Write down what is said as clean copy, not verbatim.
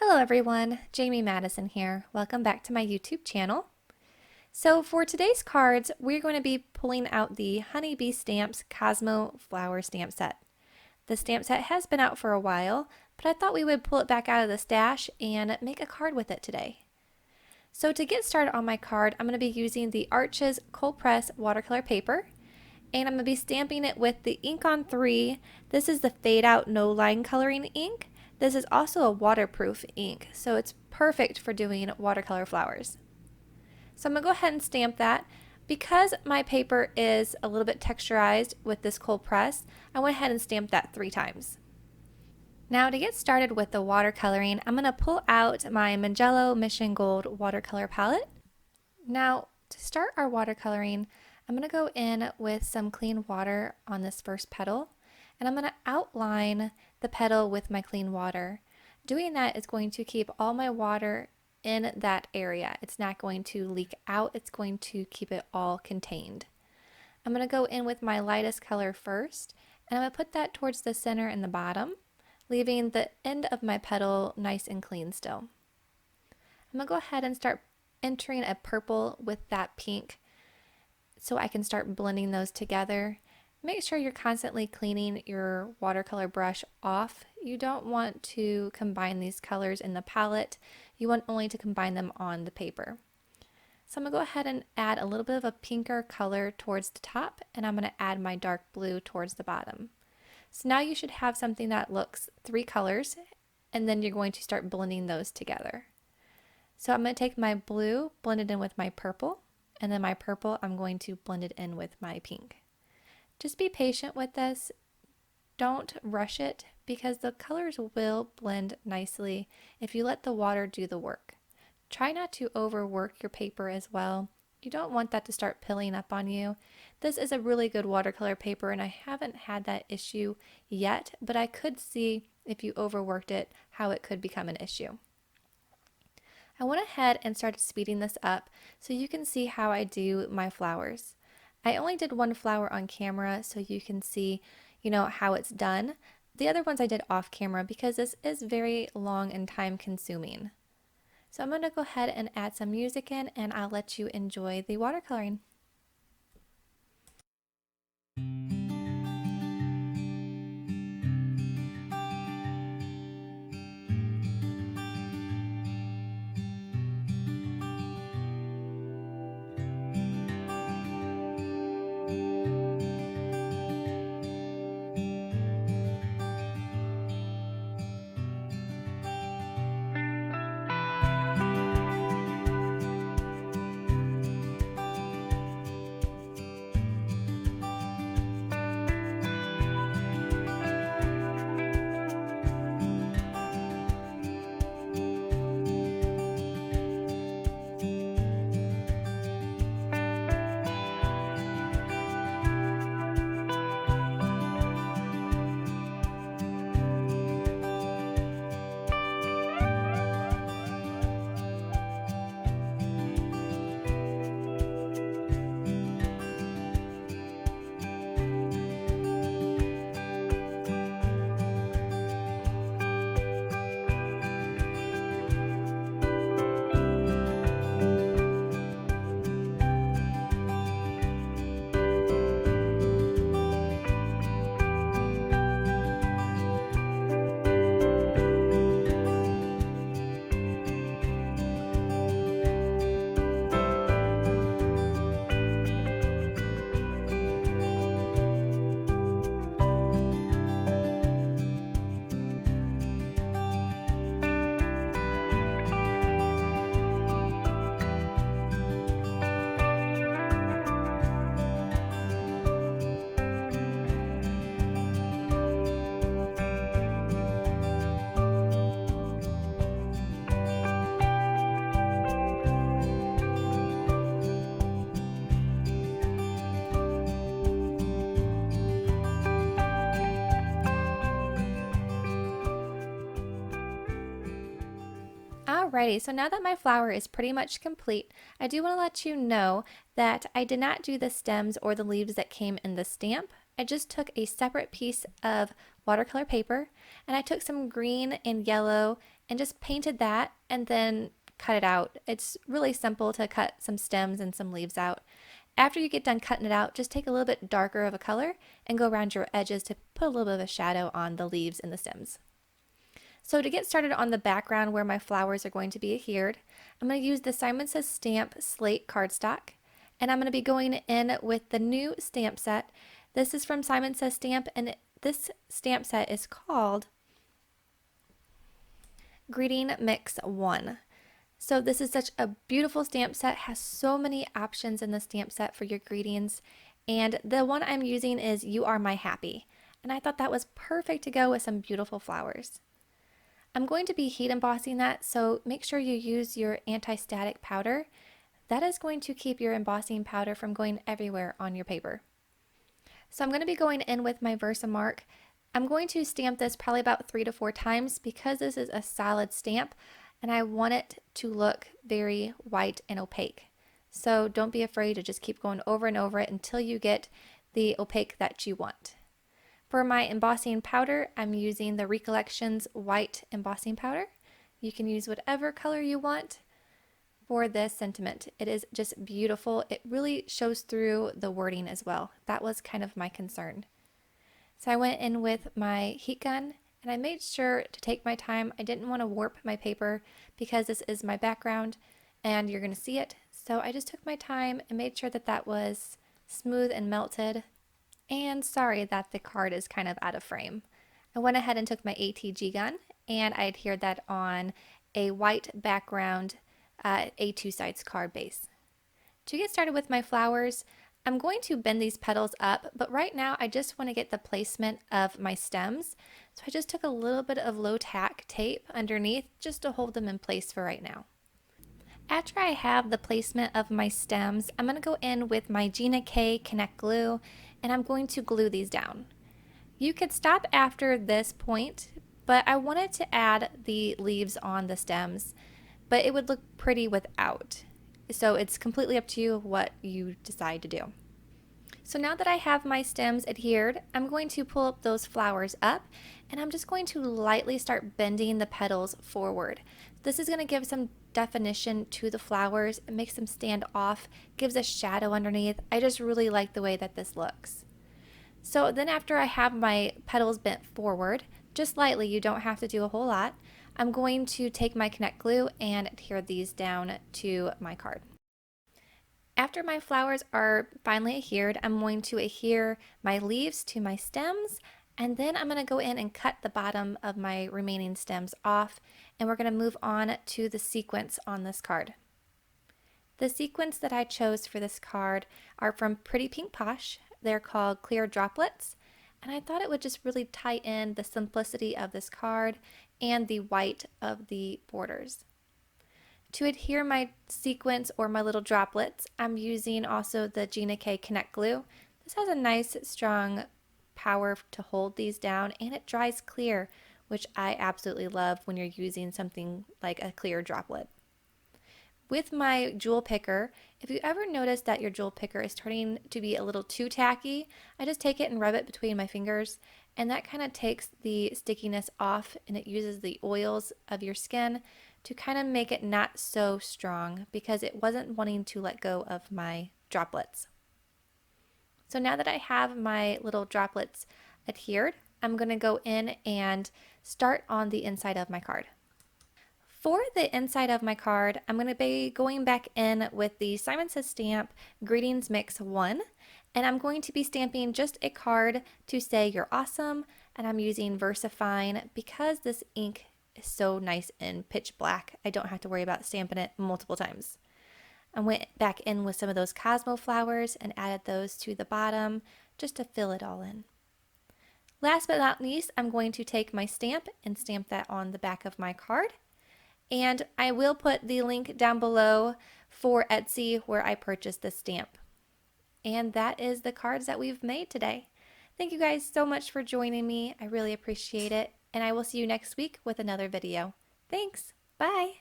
Hello everyone, Jamie Madison here. Welcome back to my YouTube channel. So for today's cards, we're going to be pulling out the Honeybee Stamps Cosmo Flower Stamp Set. The stamp set has been out for a while, but I thought we would pull it back out of the stash and make a card with it today. So to get started on my card, I'm going to be using the Arches Cold Press watercolor paper, and I'm going to be stamping it with the Ink on 3. This is the Fade Out No Line Coloring ink. This is also a waterproof ink, so it's perfect for doing watercolor flowers. So I'm going to go ahead and stamp that. Because my paper is a little bit texturized with this cold press, I went ahead and stamped that 3 times. Now to get started with the watercoloring, I'm going to pull out my Mangello Mission Gold watercolor palette. Now to start our watercoloring, I'm going to go in with some clean water on this first petal, and I'm going to outline the petal with my clean water. Doing that is going to keep all my water in that area. It's not going to leak out, it's going to keep it all contained. I'm going to go in with my lightest color first, and I'm going to put that towards the center and the bottom, leaving the end of my petal nice and clean still. I'm going to go ahead and start entering a purple with that pink so I can start blending those together. Make sure you're constantly cleaning your watercolor brush off. You don't want to combine these colors in the palette. You want only to combine them on the paper. So I'm going to go ahead and add a little bit of a pinker color towards the top, and I'm going to add my dark blue towards the bottom. So now you should have something that looks 3 colors, and then you're going to start blending those together. So I'm going to take my blue, blend it in with my purple, and then my purple I'm going to blend it in with my pink. Just be patient with this. Don't rush it because the colors will blend nicely if you let the water do the work. Try not to overwork your paper as well. You don't want that to start pilling up on you. This is a really good watercolor paper and I haven't had that issue yet, but I could see if you overworked it how it could become an issue. I went ahead and started speeding this up so you can see how I do my flowers. I only did 1 flower on camera so you can see, how it's done. The other ones I did off camera because this is very long and time consuming. So I'm going to go ahead and add some music in and I'll let you enjoy the watercoloring. Alrighty, so now that my flower is pretty much complete, I do want to let you know that I did not do the stems or the leaves that came in the stamp. I just took a separate piece of watercolor paper and I took some green and yellow and just painted that and then cut it out. It's really simple to cut some stems and some leaves out. After you get done cutting it out, just take a little bit darker of a color and go around your edges to put a little bit of a shadow on the leaves and the stems. So to get started on the background where my flowers are going to be adhered, I'm going to use the Simon Says Stamp Slate cardstock, and I'm going to be going in with the new stamp set. This is from Simon Says Stamp, and this stamp set is called Greeting Mix 1. So this is such a beautiful stamp set, has so many options in the stamp set for your greetings, and the one I'm using is You Are My Happy, and I thought that was perfect to go with some beautiful flowers. I'm going to be heat embossing that, so make sure you use your anti-static powder. That is going to keep your embossing powder from going everywhere on your paper. So I'm going to be going in with my Versamark. I'm going to stamp this probably about 3 to 4 times because this is a solid stamp and I want it to look very white and opaque. So don't be afraid to just keep going over and over it until you get the opaque that you want. For my embossing powder, I'm using the Recollections white embossing powder. You can use whatever color you want for this sentiment. It is just beautiful. It really shows through the wording as well. That was kind of my concern. So I went in with my heat gun and I made sure to take my time. I didn't want to warp my paper because this is my background and you're going to see it. So I just took my time and made sure that that was smooth and melted. And sorry that the card is kind of out of frame. I went ahead and took my ATG gun and I adhered that on a white background A2 sides card base. To get started with my flowers, I'm going to bend these petals up, but right now I just want to get the placement of my stems. So I just took a little bit of low tack tape underneath just to hold them in place for right now. After I have the placement of my stems, I'm going to go in with my Gina K Connect Glue and I'm going to glue these down. You could stop after this point, but I wanted to add the leaves on the stems, but it would look pretty without. So it's completely up to you what you decide to do. So now that I have my stems adhered, I'm going to pull up those flowers up and I'm just going to lightly start bending the petals forward. This is going to give some definition to the flowers. It makes them stand off, gives a shadow underneath. I just really like the way that this looks. So then after I have my petals bent forward, just lightly, you don't have to do a whole lot, I'm going to take my Connect Glue and adhere these down to my card. After my flowers are finally adhered, I'm going to adhere my leaves to my stems, and then I'm going to go in and cut the bottom of my remaining stems off, and we're going to move on to the sequins on this card. The sequins that I chose for this card are from Pretty Pink Posh. They're called Clear Droplets, and I thought it would just really tie in the simplicity of this card and the white of the borders. To adhere my sequins or my little droplets, I'm using also the Gina K Connect Glue. This has a nice strong power to hold these down and it dries clear, which I absolutely love when you're using something like a clear droplet. With my jewel picker, if you ever notice that your jewel picker is starting to be a little too tacky, I just take it and rub it between my fingers and that kind of takes the stickiness off and it uses the oils of your skin to kind of make it not so strong because it wasn't wanting to let go of my droplets. So now that I have my little droplets adhered, I'm going to go in and start on the inside of my card. For the inside of my card, I'm going to be going back in with the Simon Says Stamp Greetings Mix 1, and I'm going to be stamping just a card to say you're awesome, and I'm using VersaFine because this ink is so nice and pitch black. I don't have to worry about stamping it multiple times. I went back in with some of those Cosmo flowers and added those to the bottom just to fill it all in. Last but not least, I'm going to take my stamp and stamp that on the back of my card. And I will put the link down below for Etsy where I purchased this stamp. And that is the cards that we've made today. Thank you guys so much for joining me. I really appreciate it. And I will see you next week with another video. Thanks. Bye.